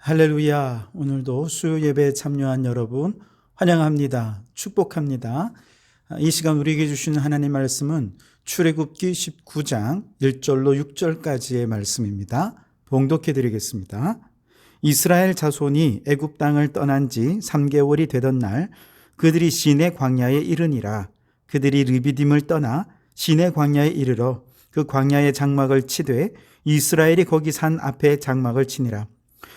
할렐루야. 오늘도 수요 예배에 참여한 여러분 환영합니다. 축복합니다. 이 시간 우리에게 주시는 하나님 말씀은 출애굽기 19장 1절로 6절까지의 말씀입니다. 봉독해 드리겠습니다. 이스라엘 자손이 애굽 땅을 떠난 지 3개월이 되던 날 그들이 시내 광야에 이르니라. 그들이 르비딤을 떠나 시내 광야에 이르러 그 광야의 장막을 치되 이스라엘이 거기 산 앞에 장막을 치니라.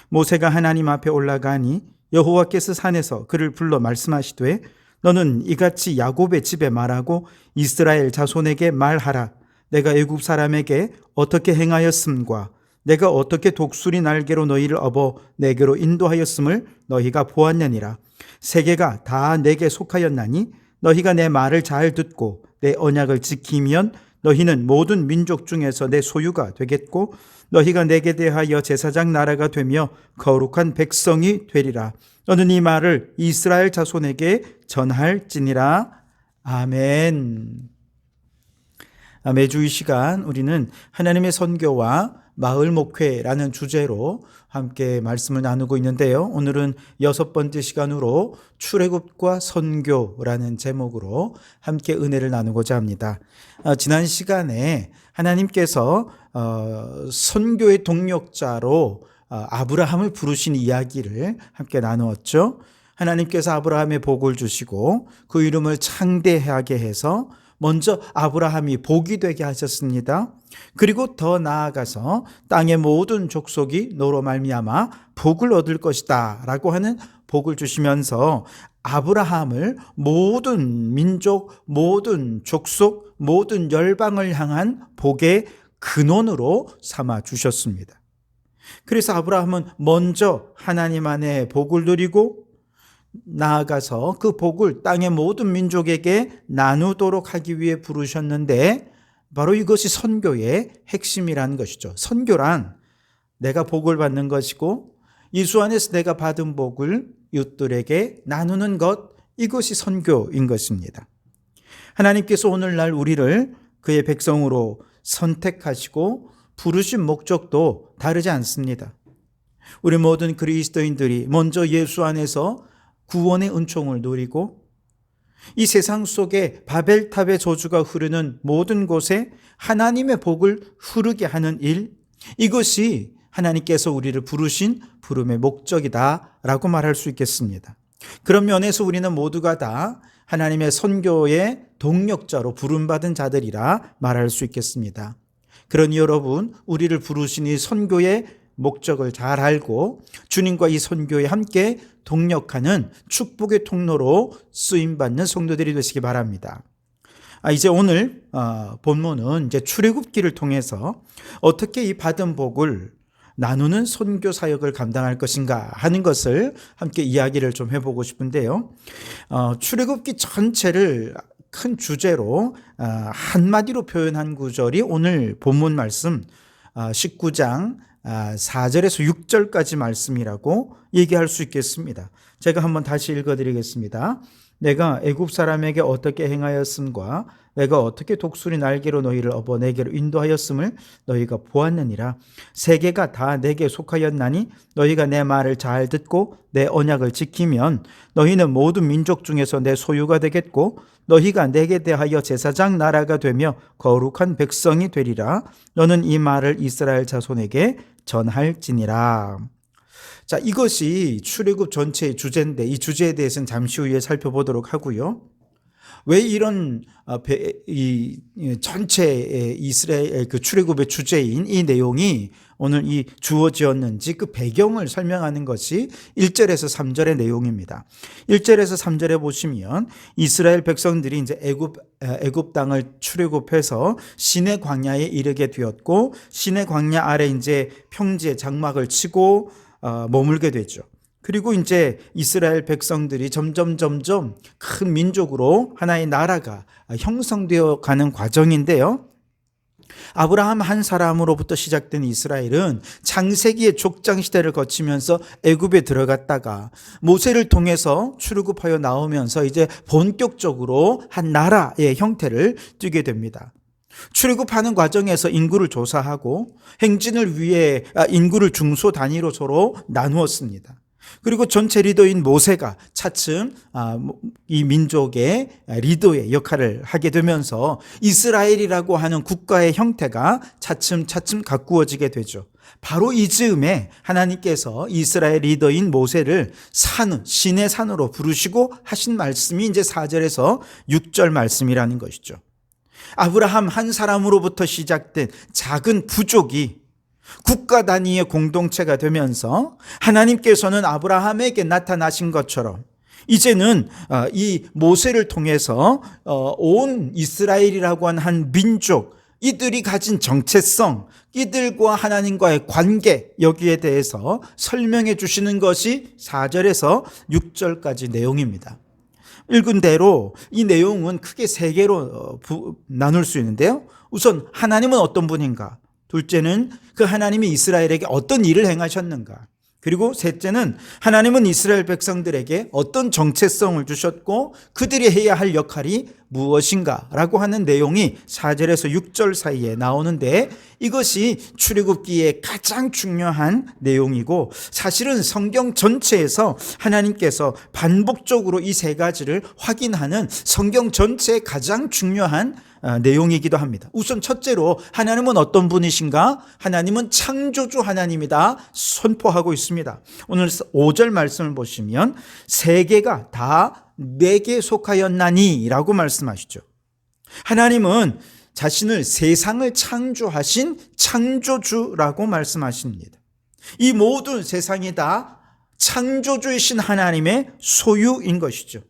모세가 하나님 앞에 올라가니 여호와께서 산에서 그를 불러 말씀하시되 너는 이같이 야곱의 집에 말하고 이스라엘 자손에게 말하라. 내가 애굽 사람에게 어떻게 행하였음과 내가 어떻게 독수리 날개로 너희를 업어 내게로 인도하였음을 너희가 보았느니라. 세계가 다 내게 속하였나니 너희가 내 말을 잘 듣고 내 언약을 지키면 너희는 모든 민족 중에서 내 소유가 되겠고 너희가 내게 대하여 제사장 나라가 되며 거룩한 백성이 되리라. 너는 이 말을 이스라엘 자손에게 전할지니라. 아멘. 매주 이 시간 우리는 하나님의 선교와 마을 목회라는 주제로 함께 말씀을 나누고 있는데요. 오늘은 6번째 시간으로 출애굽과 선교라는 제목으로 함께 은혜를 나누고자 합니다. 지난 시간에 하나님께서 선교의 동력자로 아브라함을 부르신 이야기를 함께 나누었죠. 하나님께서 아브라함의 복을 주시고 그 이름을 창대하게 해서 먼저 아브라함이 복이 되게 하셨습니다. 그리고 더 나아가서 땅의 모든 족속이 너로 말미암아 복을 얻을 것이다 라고 하는 복을 주시면서 아브라함을 모든 민족, 모든 족속, 모든 열방을 향한 복의 근원으로 삼아 주셨습니다. 그래서 아브라함은 먼저 하나님 안에 복을 누리고 나아가서 그 복을 땅의 모든 민족에게 나누도록 하기 위해 부르셨는데 바로 이것이 선교의 핵심이라는 것이죠. 선교란 내가 복을 받는 것이고 예수 안에서 내가 받은 복을 이웃들에게 나누는 것, 이것이 선교인 것입니다. 하나님께서 오늘날 우리를 그의 백성으로 선택하시고 부르신 목적도 다르지 않습니다. 우리 모든 그리스도인들이 먼저 예수 안에서 구원의 은총을 누리고 이 세상 속에 바벨탑의 저주가 흐르는 모든 곳에 하나님의 복을 흐르게 하는 일, 이것이 하나님께서 우리를 부르신 부름의 목적이다라고 말할 수 있겠습니다. 그런 면에서 우리는 모두가 다 하나님의 선교의 동력자로 부름받은 자들이라 말할 수 있겠습니다. 그러니 여러분, 우리를 부르신 이 선교의 목적을 잘 알고 주님과 이 선교에 함께 동력하는 축복의 통로로 쓰임받는 성도들이 되시기 바랍니다. 이제 오늘 본문은 이제 출애굽기를 통해서 어떻게 이 받은 복을 나누는 선교 사역을 감당할 것인가 하는 것을 함께 이야기를 좀 해보고 싶은데요. 출애굽기 전체를 큰 주제로 한마디로 표현한 구절이 오늘 본문 말씀 19장 4절에서 6절까지 말씀이라고 얘기할 수 있겠습니다. 제가 한번 다시 읽어드리겠습니다. 내가 애굽 사람에게 어떻게 행하였음과 내가 어떻게 독수리 날개로 너희를 업어 내게로 인도하였음을 너희가 보았느니라. 세계가 다 내게 속하였나니 너희가 내 말을 잘 듣고 내 언약을 지키면 너희는 모든 민족 중에서 내 소유가 되겠고 너희가 내게 대하여 제사장 나라가 되며 거룩한 백성이 되리라. 너는 이 말을 이스라엘 자손에게 전할지니라. 자, 이것이 출애굽 전체의 주제인데 이 주제에 대해서는 잠시 후에 살펴보도록 하고요. 왜 이런 이 전체의 이스라엘 그 출애굽의 주제인 이 내용이 오늘 이 주어지었는지 그 배경을 설명하는 것이 1절에서 3절의 내용입니다. 1절에서 3절에 보시면 이스라엘 백성들이 이제 애굽 땅을 출애굽해서 시내 광야에 이르게 되었고 시내 광야 아래 이제 평지에 장막을 치고 머물게 되죠. 그리고 이제 이스라엘 백성들이 점점 큰 민족으로 하나의 나라가 형성되어 가는 과정인데요. 아브라함 한 사람으로부터 시작된 이스라엘은 창세기의 족장 시대를 거치면서 애굽에 들어갔다가 모세를 통해서 출애굽하여 나오면서 이제 본격적으로 한 나라의 형태를 띠게 됩니다. 출애굽하는 과정에서 인구를 조사하고 행진을 위해 인구를 중소 단위로 서로 나누었습니다. 그리고 전체 리더인 모세가 차츰 이 민족의 리더의 역할을 하게 되면서 이스라엘이라고 하는 국가의 형태가 차츰 가꾸어지게 되죠. 바로 이 즈음에 하나님께서 이스라엘 리더인 모세를 신의 산으로 부르시고 하신 말씀이 이제 4절에서 6절 말씀이라는 것이죠. 아브라함 한 사람으로부터 시작된 작은 부족이 국가 단위의 공동체가 되면서 하나님께서는 아브라함에게 나타나신 것처럼 이제는 이 모세를 통해서 온 이스라엘이라고 하는 한 민족, 이들이 가진 정체성, 이들과 하나님과의 관계, 여기에 대해서 설명해 주시는 것이 4절에서 6절까지 내용입니다. 읽은 대로 이 내용은 크게 세 개로 나눌 수 있는데요. 우선 하나님은 어떤 분인가? 둘째는 그 하나님이 이스라엘에게 어떤 일을 행하셨는가? 그리고 셋째는 하나님은 이스라엘 백성들에게 어떤 정체성을 주셨고 그들이 해야 할 역할이 무엇인가라고 하는 내용이 4절에서 6절 사이에 나오는데, 이것이 출애굽기의 가장 중요한 내용이고 사실은 성경 전체에서 하나님께서 반복적으로 이 세 가지를 확인하는 성경 전체의 가장 중요한 내용이기도 합니다. 우선 첫째로 하나님은 어떤 분이신가? 하나님은 창조주 하나님이다 선포하고 있습니다. 오늘 5절 말씀을 보시면 세계가 다 내게 속하였나니 라고 말씀하시죠. 하나님은 자신을 세상을 창조하신 창조주라고 말씀하십니다. 이 모든 세상이 다 창조주이신 하나님의 소유인 것이죠.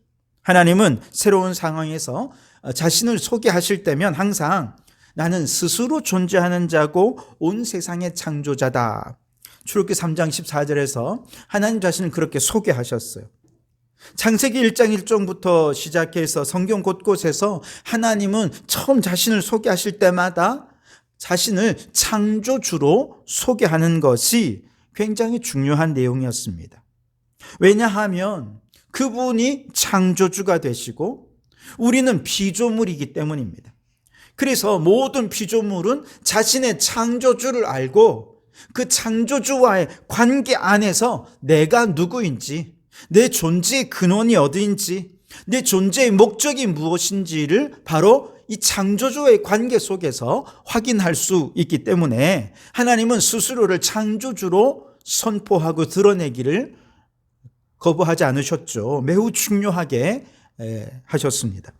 하나님은 새로운 상황에서 자신을 소개하실 때면 항상 나는 스스로 존재하는 자고 온 세상의 창조자다. 출애굽기 3장 14절에서 하나님 자신을 그렇게 소개하셨어요. 창세기 1장 1절부터 시작해서 성경 곳곳에서 하나님은 처음 자신을 소개하실 때마다 자신을 창조주로 소개하는 것이 굉장히 중요한 내용이었습니다. 왜냐하면 그분이 창조주가 되시고 우리는 피조물이기 때문입니다. 그래서 모든 피조물은 자신의 창조주를 알고 그 창조주와의 관계 안에서 내가 누구인지, 내 존재의 근원이 어디인지, 내 존재의 목적이 무엇인지를 바로 이 창조주의 관계 속에서 확인할 수 있기 때문에 하나님은 스스로를 창조주로 선포하고 드러내기를 거부하지 않으셨죠. 매우 중요하게 하셨습니다.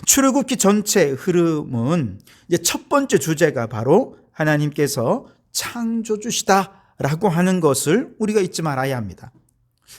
출애굽기 전체 흐름은 이제 첫 번째 주제가 바로 하나님께서 창조주시다라고 하는 것을 우리가 잊지 말아야 합니다.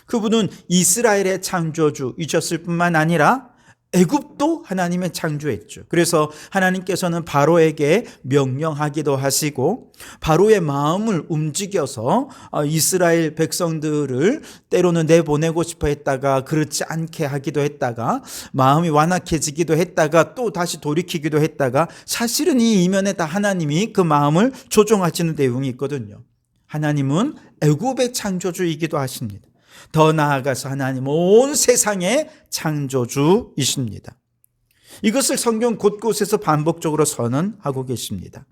그분은 이스라엘의 창조주이셨을 뿐만 아니라 애굽도 하나님의 창조했죠. 그래서 하나님께서는 바로에게 명령하기도 하시고 바로의 마음을 움직여서 이스라엘 백성들을 때로는 내보내고 싶어 했다가 그렇지 않게 하기도 했다가 마음이 완악해지기도 했다가 또 다시 돌이키기도 했다가, 사실은 이 이면에 다 하나님이 그 마음을 조종하시는 내용이 있거든요. 하나님은 애굽의 창조주이기도 하십니다. 더 나아가서 하나님은 온 세상의 창조주이십니다. 이것을 성경 곳곳에서 반복적으로 선언하고 계십니다.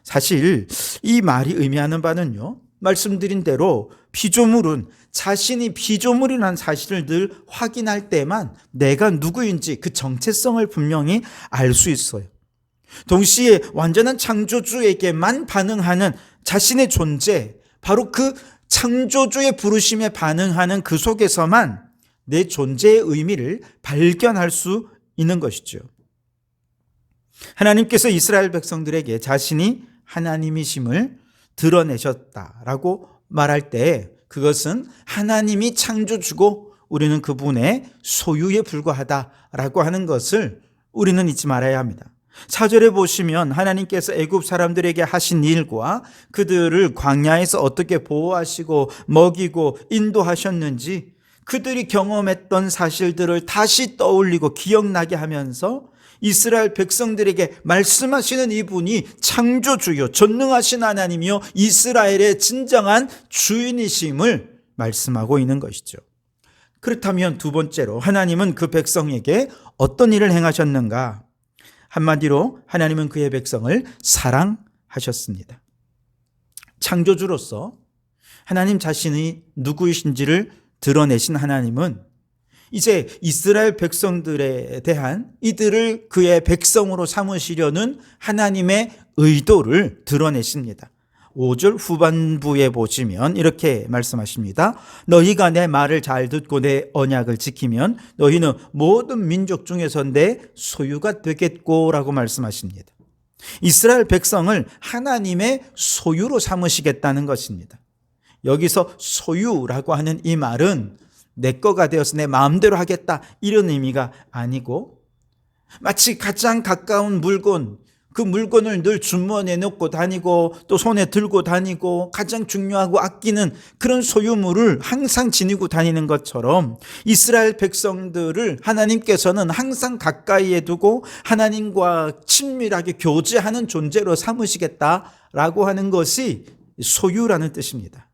사실 이 말이 의미하는 바는요, 말씀드린 대로 피조물은 자신이 피조물이라는 사실을 늘 확인할 때만 내가 누구인지 그 정체성을 분명히 알 수 있어요. 동시에 완전한 창조주에게만 반응하는 자신의 존재, 바로 그 창조주의 부르심에 반응하는 그 속에서만 내 존재의 의미를 발견할 수 있는 것이죠. 하나님께서 이스라엘 백성들에게 자신이 하나님이심을 드러내셨다라고 말할 때 그것은 하나님이 창조주고 우리는 그분의 소유에 불과하다라고 하는 것을 우리는 잊지 말아야 합니다. 4절에 보시면 하나님께서 애굽 사람들에게 하신 일과 그들을 광야에서 어떻게 보호하시고 먹이고 인도하셨는지 그들이 경험했던 사실들을 다시 떠올리고 기억나게 하면서 이스라엘 백성들에게 말씀하시는 이분이 창조주요 전능하신 하나님이요 이스라엘의 진정한 주인이심을 말씀하고 있는 것이죠. 그렇다면 두 번째로 하나님은 그 백성에게 어떤 일을 행하셨는가? 한마디로 하나님은 그의 백성을 사랑하셨습니다. 창조주로서 하나님 자신이 누구이신지를 드러내신 하나님은 이제 이스라엘 백성들에 대한 이들을 그의 백성으로 삼으시려는 하나님의 의도를 드러내십니다. 5절 후반부에 보시면 이렇게 말씀하십니다. 너희가 내 말을 잘 듣고 내 언약을 지키면 너희는 모든 민족 중에서 내 소유가 되겠고 라고 말씀하십니다. 이스라엘 백성을 하나님의 소유로 삼으시겠다는 것입니다. 여기서 소유라고 하는 이 말은 내 거가 되어서 내 마음대로 하겠다 이런 의미가 아니고 마치 가장 가까운 물건, 그 물건을 늘 주머니에 넣고 다니고 또 손에 들고 다니고 가장 중요하고 아끼는 그런 소유물을 항상 지니고 다니는 것처럼 이스라엘 백성들을 하나님께서는 항상 가까이에 두고 하나님과 친밀하게 교제하는 존재로 삼으시겠다라고 하는 것이 소유라는 뜻입니다.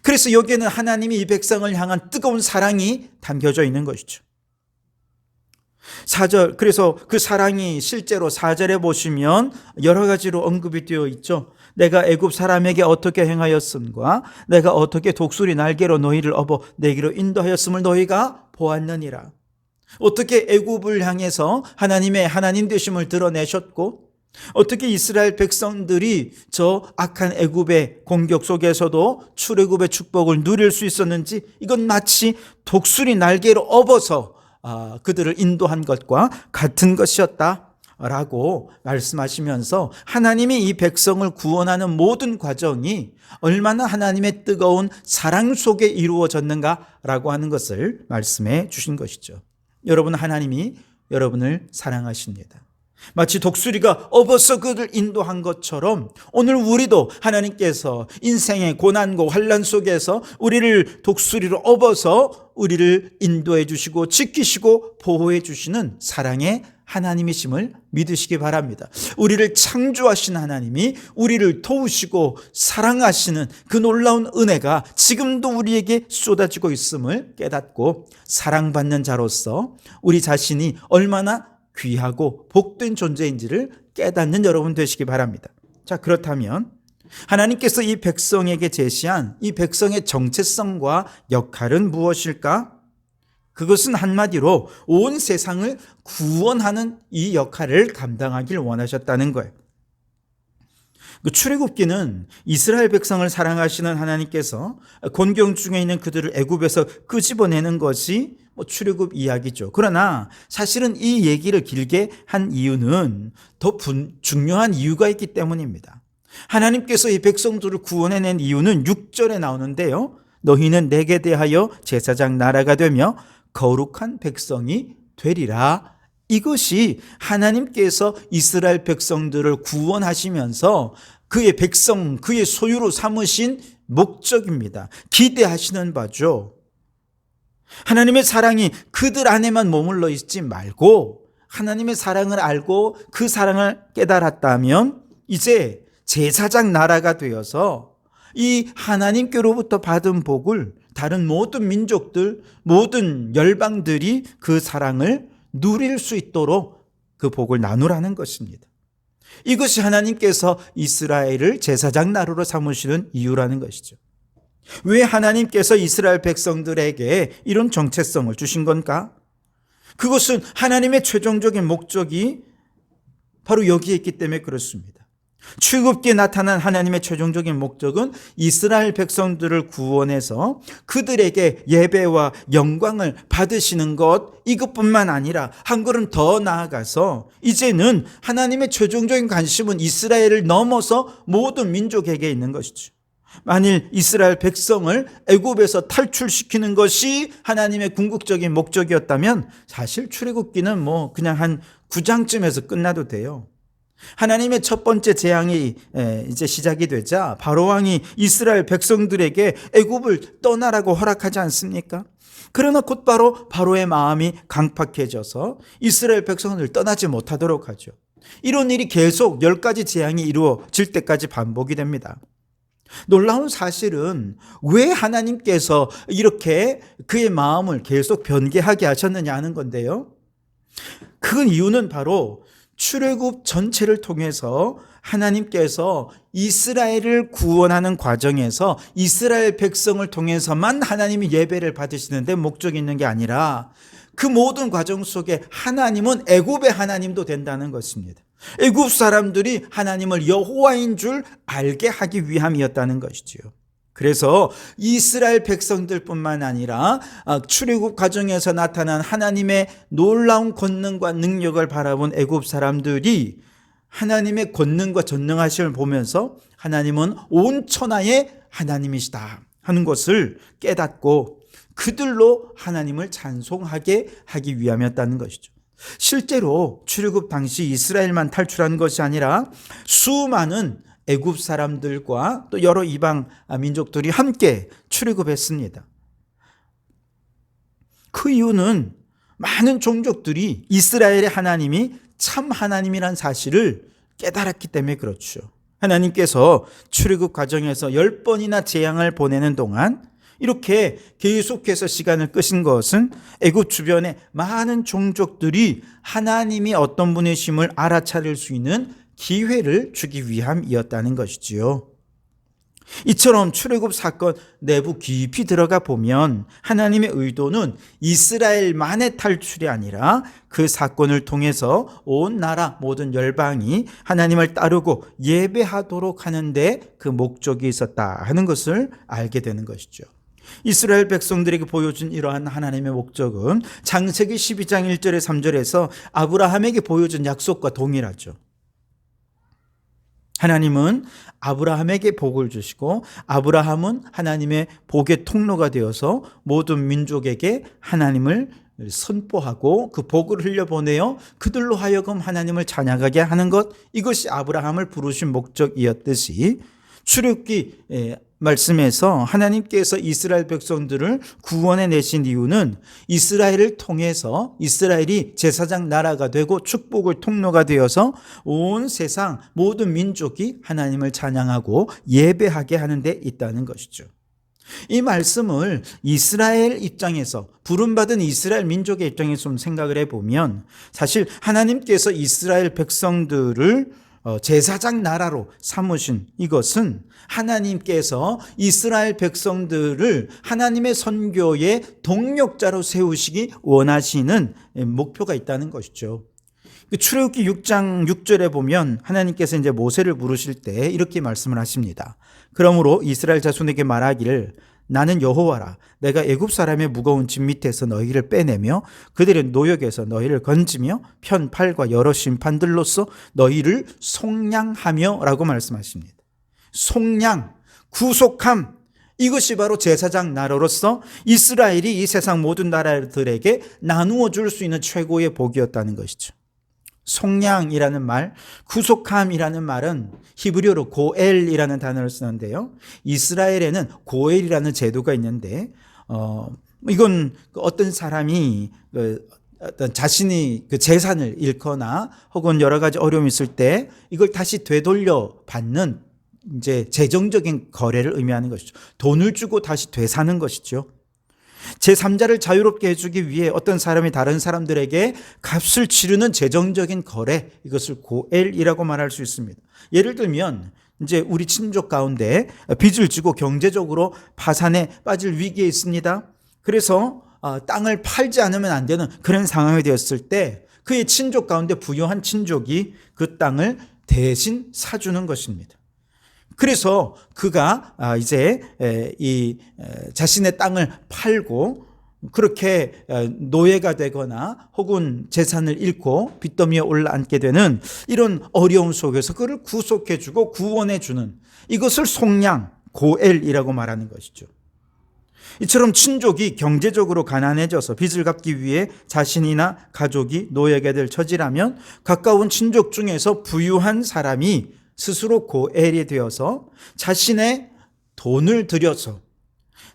그래서 여기에는 하나님이 이 백성을 향한 뜨거운 사랑이 담겨져 있는 것이죠. 4절, 그래서 그 사랑이 실제로 4절에 보시면 여러 가지로 언급이 되어 있죠. 내가 애굽 사람에게 어떻게 행하였음과 내가 어떻게 독수리 날개로 너희를 업어 내게로 인도하였음을 너희가 보았느니라. 어떻게 애굽을 향해서 하나님의 하나님 되심을 드러내셨고 어떻게 이스라엘 백성들이 저 악한 애굽의 공격 속에서도 출애굽의 축복을 누릴 수 있었는지 이건 마치 독수리 날개로 업어서 그들을 인도한 것과 같은 것이었다라고 말씀하시면서 하나님이 이 백성을 구원하는 모든 과정이 얼마나 하나님의 뜨거운 사랑 속에 이루어졌는가라고 하는 것을 말씀해 주신 것이죠. 여러분, 하나님이 여러분을 사랑하십니다. 마치 독수리가 업어서 그를 인도한 것처럼 오늘 우리도 하나님께서 인생의 고난과 환난 속에서 우리를 독수리로 업어서 우리를 인도해 주시고 지키시고 보호해 주시는 사랑의 하나님이심을 믿으시기 바랍니다. 우리를 창조하신 하나님이 우리를 도우시고 사랑하시는 그 놀라운 은혜가 지금도 우리에게 쏟아지고 있음을 깨닫고 사랑받는 자로서 우리 자신이 얼마나 귀하고 복된 존재인지를 깨닫는 여러분 되시기 바랍니다. 자, 그렇다면 하나님께서 이 백성에게 제시한 이 백성의 정체성과 역할은 무엇일까? 그것은 한마디로 온 세상을 구원하는 이 역할을 감당하길 원하셨다는 거예요. 그 출애굽기는 이스라엘 백성을 사랑하시는 하나님께서 곤경 중에 있는 그들을 애굽에서 끄집어내는 것이 출애굽 이야기죠. 그러나 사실은 이 얘기를 길게 한 이유는 더 중요한 이유가 있기 때문입니다. 하나님께서 이 백성들을 구원해낸 이유는 6절에 나오는데요. 너희는 내게 대하여 제사장 나라가 되며 거룩한 백성이 되리라. 이것이 하나님께서 이스라엘 백성들을 구원하시면서 그의 백성, 그의 소유로 삼으신 목적입니다. 기대하시는 바죠. 하나님의 사랑이 그들 안에만 머물러 있지 말고 하나님의 사랑을 알고 그 사랑을 깨달았다면 이제 제사장 나라가 되어서 이 하나님께로부터 받은 복을 다른 모든 민족들, 모든 열방들이 그 사랑을 누릴 수 있도록 그 복을 나누라는 것입니다. 이것이 하나님께서 이스라엘을 제사장 나라로 삼으시는 이유라는 것이죠. 왜 하나님께서 이스라엘 백성들에게 이런 정체성을 주신 건가? 그것은 하나님의 최종적인 목적이 바로 여기에 있기 때문에 그렇습니다. 출애굽기에 나타난 하나님의 최종적인 목적은 이스라엘 백성들을 구원해서 그들에게 예배와 영광을 받으시는 것, 이것뿐만 아니라 한 걸음 더 나아가서 이제는 하나님의 최종적인 관심은 이스라엘을 넘어서 모든 민족에게 있는 것이죠. 만일 이스라엘 백성을 애굽에서 탈출시키는 것이 하나님의 궁극적인 목적이었다면 사실 출애굽기는 그냥 한 9장쯤에서 끝나도 돼요. 하나님의 첫 번째 재앙이 이제 시작이 되자 바로 왕이 이스라엘 백성들에게 애굽을 떠나라고 허락하지 않습니까? 그러나 곧바로 바로의 마음이 강팍해져서 이스라엘 백성을 떠나지 못하도록 하죠. 이런 일이 계속 10가지 재앙이 이루어질 때까지 반복이 됩니다. 놀라운 사실은 왜 하나님께서 이렇게 그의 마음을 계속 변개하게 하셨느냐 하는 건데요. 그 이유는 바로 출애굽 전체를 통해서 하나님께서 이스라엘을 구원하는 과정에서 이스라엘 백성을 통해서만 하나님이 예배를 받으시는데 목적이 있는 게 아니라 그 모든 과정 속에 하나님은 애굽의 하나님도 된다는 것입니다. 애굽 사람들이 하나님을 여호와인 줄 알게 하기 위함이었다는 것이지요. 그래서 이스라엘 백성들뿐만 아니라 출애굽 과정에서 나타난 하나님의 놀라운 권능과 능력을 바라본 애굽 사람들이 하나님의 권능과 전능하심을 보면서 하나님은 온 천하의 하나님이시다 하는 것을 깨닫고 그들로 하나님을 찬송하게 하기 위함이었다는 것이죠. 실제로 출애굽 당시 이스라엘만 탈출한 것이 아니라 수많은 애굽 사람들과 또 여러 이방 민족들이 함께 출애굽했습니다. 그 이유는 많은 종족들이 이스라엘의 하나님이 참 하나님이란 사실을 깨달았기 때문에 그렇죠. 하나님께서 출애굽 과정에서 10번이나 재앙을 보내는 동안 이렇게 계속해서 시간을 끄신 것은 애굽 주변의 많은 종족들이 하나님이 어떤 분이심을 알아차릴 수 있는 기회를 주기 위함이었다는 것이지요. 이처럼 출애굽 사건 내부 깊이 들어가 보면 하나님의 의도는 이스라엘만의 탈출이 아니라 그 사건을 통해서 온 나라 모든 열방이 하나님을 따르고 예배하도록 하는데 그 목적이 있었다 하는 것을 알게 되는 것이죠. 이스라엘 백성들에게 보여준 이러한 하나님의 목적은 창세기 12장 1절에 3절에서 아브라함에게 보여준 약속과 동일하죠. 하나님은 아브라함에게 복을 주시고 아브라함은 하나님의 복의 통로가 되어서 모든 민족에게 하나님을 선포하고 그 복을 흘려보내어 그들로 하여금 하나님을 찬양하게 하는 것, 이것이 아브라함을 부르신 목적이었듯이 출애굽기 말씀에서 하나님께서 이스라엘 백성들을 구원해 내신 이유는 이스라엘을 통해서 이스라엘이 제사장 나라가 되고 축복의 통로가 되어서 온 세상 모든 민족이 하나님을 찬양하고 예배하게 하는 데 있다는 것이죠. 이 말씀을 이스라엘 입장에서, 부름받은 이스라엘 민족의 입장에서 좀 생각을 해보면 사실 하나님께서 이스라엘 백성들을 제사장 나라로 삼으신 이것은 하나님께서 이스라엘 백성들을 하나님의 선교의 동력자로 세우시기 원하시는 목표가 있다는 것이죠. 출애굽기 6장 6절에 보면 하나님께서 이제 모세를 부르실 때 이렇게 말씀을 하십니다. 그러므로 이스라엘 자손에게 말하기를 나는 여호와라. 내가 애굽 사람의 무거운 짐 밑에서 너희를 빼내며 그들의 노역에서 너희를 건지며 편팔과 여러 심판들로서 너희를 속량하며 라고 말씀하십니다. 속량, 구속함, 이것이 바로 제사장 나라로서 이스라엘이 이 세상 모든 나라들에게 나누어 줄 수 있는 최고의 복이었다는 것이죠. 속량이라는 말, 구속함이라는 말은 히브리어로 고엘이라는 단어를 쓰는데요. 이스라엘에는 고엘이라는 제도가 있는데 이건 어떤 사람이 어떤 자신이 그 재산을 잃거나 혹은 여러 가지 어려움이 있을 때 이걸 다시 되돌려 받는 이제 재정적인 거래를 의미하는 것이죠. 돈을 주고 다시 되사는 것이죠. 제3자를 자유롭게 해주기 위해 어떤 사람이 다른 사람들에게 값을 치르는 재정적인 거래, 이것을 고엘이라고 말할 수 있습니다. 예를 들면 이제 우리 친족 가운데 빚을 지고 경제적으로 파산에 빠질 위기에 있습니다. 그래서 땅을 팔지 않으면 안 되는 그런 상황이 되었을 때 그의 친족 가운데 부유한 친족이 그 땅을 대신 사주는 것입니다. 그래서 그가 이제 이 자신의 땅을 팔고 그렇게 노예가 되거나 혹은 재산을 잃고 빚더미에 올라앉게 되는 이런 어려움 속에서 그를 구속해주고 구원해주는, 이것을 속량, 고엘이라고 말하는 것이죠. 이처럼 친족이 경제적으로 가난해져서 빚을 갚기 위해 자신이나 가족이 노예가 될 처지라면 가까운 친족 중에서 부유한 사람이 스스로 고엘이 되어서 자신의 돈을 들여서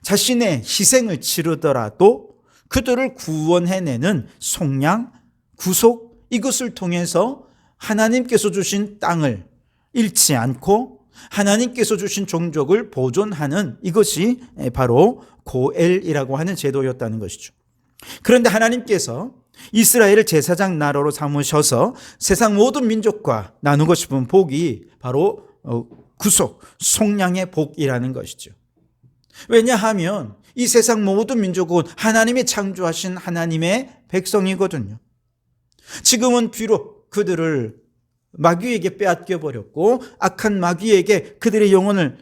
자신의 희생을 치르더라도 그들을 구원해내는 속량, 구속, 이것을 통해서 하나님께서 주신 땅을 잃지 않고 하나님께서 주신 종족을 보존하는, 이것이 바로 고엘이라고 하는 제도였다는 것이죠. 그런데 하나님께서 이스라엘을 제사장 나라로 삼으셔서 세상 모든 민족과 나누고 싶은 복이 바로 구속, 속량의 복이라는 것이죠. 왜냐하면 이 세상 모든 민족은 하나님이 창조하신 하나님의 백성이거든요. 지금은 비록 그들을 마귀에게 빼앗겨 버렸고 악한 마귀에게 그들의 영혼을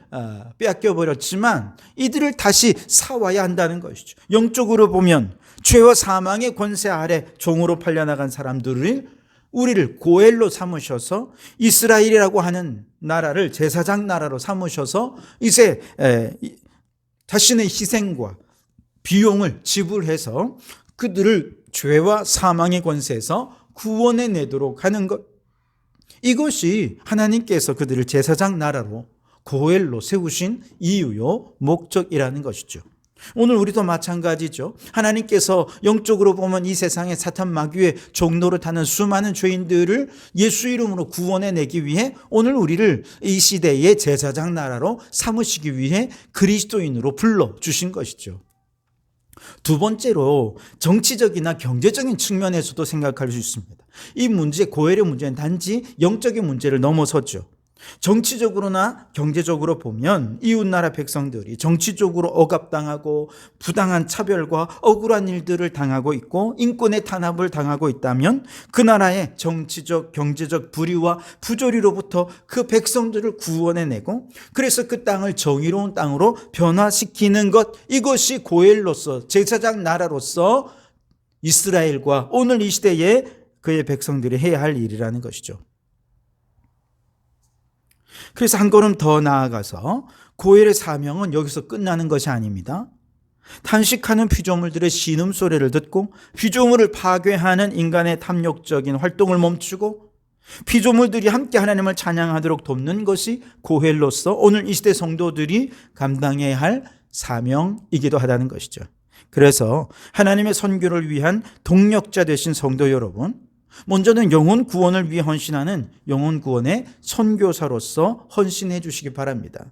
빼앗겨 버렸지만 이들을 다시 사와야 한다는 것이죠. 영적으로 보면 죄와 사망의 권세 아래 종으로 팔려나간 사람들을 우리를 고엘로 삼으셔서 이스라엘이라고 하는 나라를 제사장 나라로 삼으셔서 이제 자신의 희생과 비용을 지불해서 그들을 죄와 사망의 권세에서 구원해 내도록 하는 것, 이것이 하나님께서 그들을 제사장 나라로 고엘로 세우신 이유요 목적이라는 것이죠. 오늘 우리도 마찬가지죠. 하나님께서 영적으로 보면 이 세상에 사탄 마귀의 종노릇하는 수많은 죄인들을 예수 이름으로 구원해 내기 위해 오늘 우리를 이 시대의 제사장 나라로 삼으시기 위해 그리스도인으로 불러주신 것이죠. 두 번째로 정치적이나 경제적인 측면에서도 생각할 수 있습니다. 이 문제, 고엘의 문제는 단지 영적인 문제를 넘어섰죠. 정치적으로나 경제적으로 보면 이웃나라 백성들이 정치적으로 억압당하고 부당한 차별과 억울한 일들을 당하고 있고 인권의 탄압을 당하고 있다면 그 나라의 정치적, 경제적 불의와 부조리로부터 그 백성들을 구원해내고 그래서 그 땅을 정의로운 땅으로 변화시키는 것, 이것이 고엘로서 제사장 나라로서 이스라엘과 오늘 이 시대에 그의 백성들이 해야 할 일이라는 것이죠. 그래서 한 걸음 더 나아가서 고엘의 사명은 여기서 끝나는 것이 아닙니다. 탄식하는 피조물들의 신음소리를 듣고 피조물을 파괴하는 인간의 탐욕적인 활동을 멈추고 피조물들이 함께 하나님을 찬양하도록 돕는 것이 고엘로서 오늘 이 시대 성도들이 감당해야 할 사명이기도 하다는 것이죠. 그래서 하나님의 선교를 위한 동력자 되신 성도 여러분, 먼저는 영혼 구원을 위해 헌신하는 영혼 구원의 선교사로서 헌신해 주시기 바랍니다.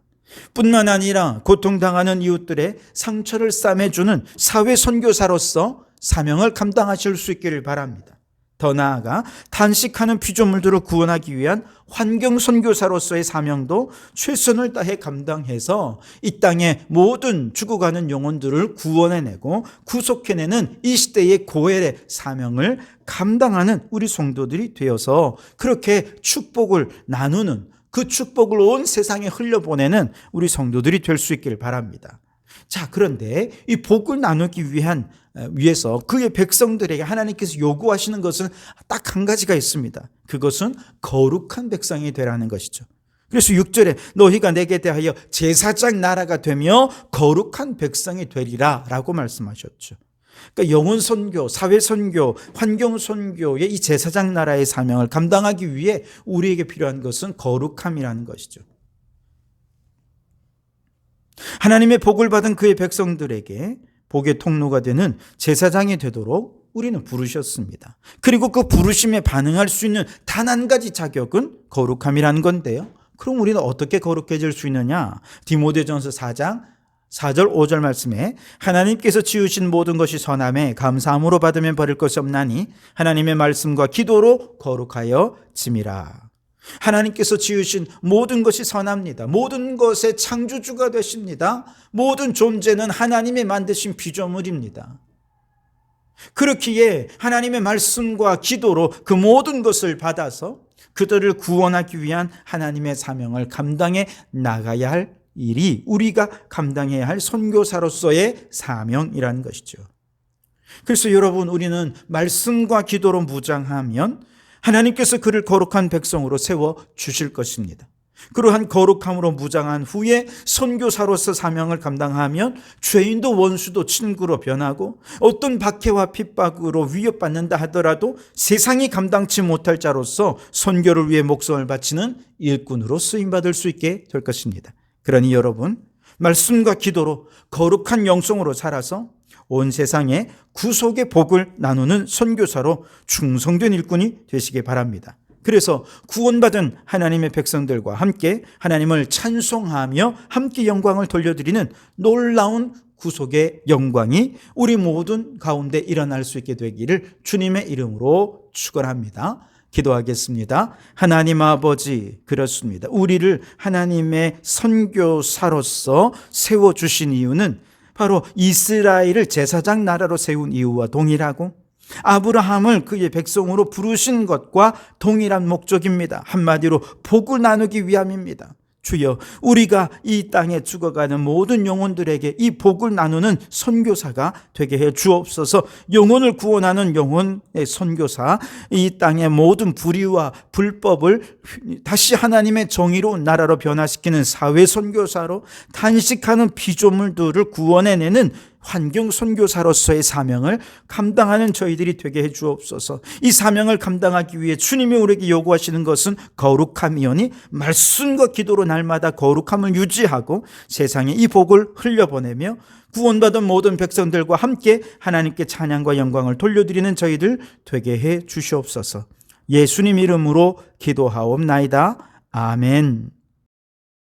뿐만 아니라 고통당하는 이웃들의 상처를 싸매주는 사회 선교사로서 사명을 감당하실 수 있기를 바랍니다. 더 나아가 탄식하는 피조물들을 구원하기 위한 환경 선교사로서의 사명도 최선을 다해 감당해서 이 땅의 모든 죽어가는 영혼들을 구원해내고 구속해내는 이 시대의 고엘의 사명을 감당하는 우리 성도들이 되어서 그렇게 축복을 나누는, 그 축복을 온 세상에 흘려보내는 우리 성도들이 될 수 있기를 바랍니다. 자, 그런데 이 복을 나누기 위해서 그의 백성들에게 하나님께서 요구하시는 것은 딱 한 가지가 있습니다. 그것은 거룩한 백성이 되라는 것이죠. 그래서 6절에 너희가 내게 대하여 제사장 나라가 되며 거룩한 백성이 되리라 라고 말씀하셨죠. 그러니까 영혼 선교, 사회 선교, 환경 선교의 이 제사장 나라의 사명을 감당하기 위해 우리에게 필요한 것은 거룩함이라는 것이죠. 하나님의 복을 받은 그의 백성들에게 복의 통로가 되는 제사장이 되도록 우리는 부르셨습니다. 그리고 그 부르심에 반응할 수 있는 단 한 가지 자격은 거룩함이라는 건데요. 그럼 우리는 어떻게 거룩해질 수 있느냐? 디모데전서 4장 4절 5절 말씀에 하나님께서 지으신 모든 것이 선함에 감사함으로 받으면 버릴 것이 없나니 하나님의 말씀과 기도로 거룩하여 짐이라. 하나님께서 지으신 모든 것이 선합니다. 모든 것의 창조주가 되십니다. 모든 존재는 하나님의 만드신 피조물입니다. 그렇기에 하나님의 말씀과 기도로 그 모든 것을 받아서 그들을 구원하기 위한 하나님의 사명을 감당해 나가야 할 일이 우리가 감당해야 할 선교사로서의 사명이라는 것이죠. 그래서 여러분, 우리는 말씀과 기도로 무장하면 하나님께서 그를 거룩한 백성으로 세워 주실 것입니다. 그러한 거룩함으로 무장한 후에 선교사로서 사명을 감당하면 죄인도 원수도 친구로 변하고 어떤 박해와 핍박으로 위협받는다 하더라도 세상이 감당치 못할 자로서 선교를 위해 목숨을 바치는 일꾼으로 쓰임받을 수 있게 될 것입니다. 그러니 여러분, 말씀과 기도로 거룩한 영성으로 살아서 온 세상에 구속의 복을 나누는 선교사로 충성된 일꾼이 되시기 바랍니다. 그래서 구원받은 하나님의 백성들과 함께 하나님을 찬송하며 함께 영광을 돌려드리는 놀라운 구속의 영광이 우리 모든 가운데 일어날 수 있게 되기를 주님의 이름으로 축원합니다. 기도하겠습니다. 하나님 아버지, 그렇습니다. 우리를 하나님의 선교사로서 세워주신 이유는 바로 이스라엘을 제사장 나라로 세운 이유와 동일하고 아브라함을 그의 백성으로 부르신 것과 동일한 목적입니다. 한마디로 복을 나누기 위함입니다. 주여, 우리가 이 땅에 죽어가는 모든 영혼들에게 이 복을 나누는 선교사가 되게 해 주옵소서. 영혼을 구원하는 영혼의 선교사, 이 땅의 모든 불의와 불법을 다시 하나님의 정의로운 나라로 변화시키는 사회 선교사로, 탄식하는 피조물들을 구원해내는 환경 선교사로서의 사명을 감당하는 저희들이 되게 해 주옵소서. 이 사명을 감당하기 위해 주님이 우리에게 요구하시는 것은 거룩함이오니 말씀과 기도로 날마다 거룩함을 유지하고 세상에 이 복을 흘려보내며 구원받은 모든 백성들과 함께 하나님께 찬양과 영광을 돌려드리는 저희들 되게 해 주시옵소서. 예수님 이름으로 기도하옵나이다. 아멘.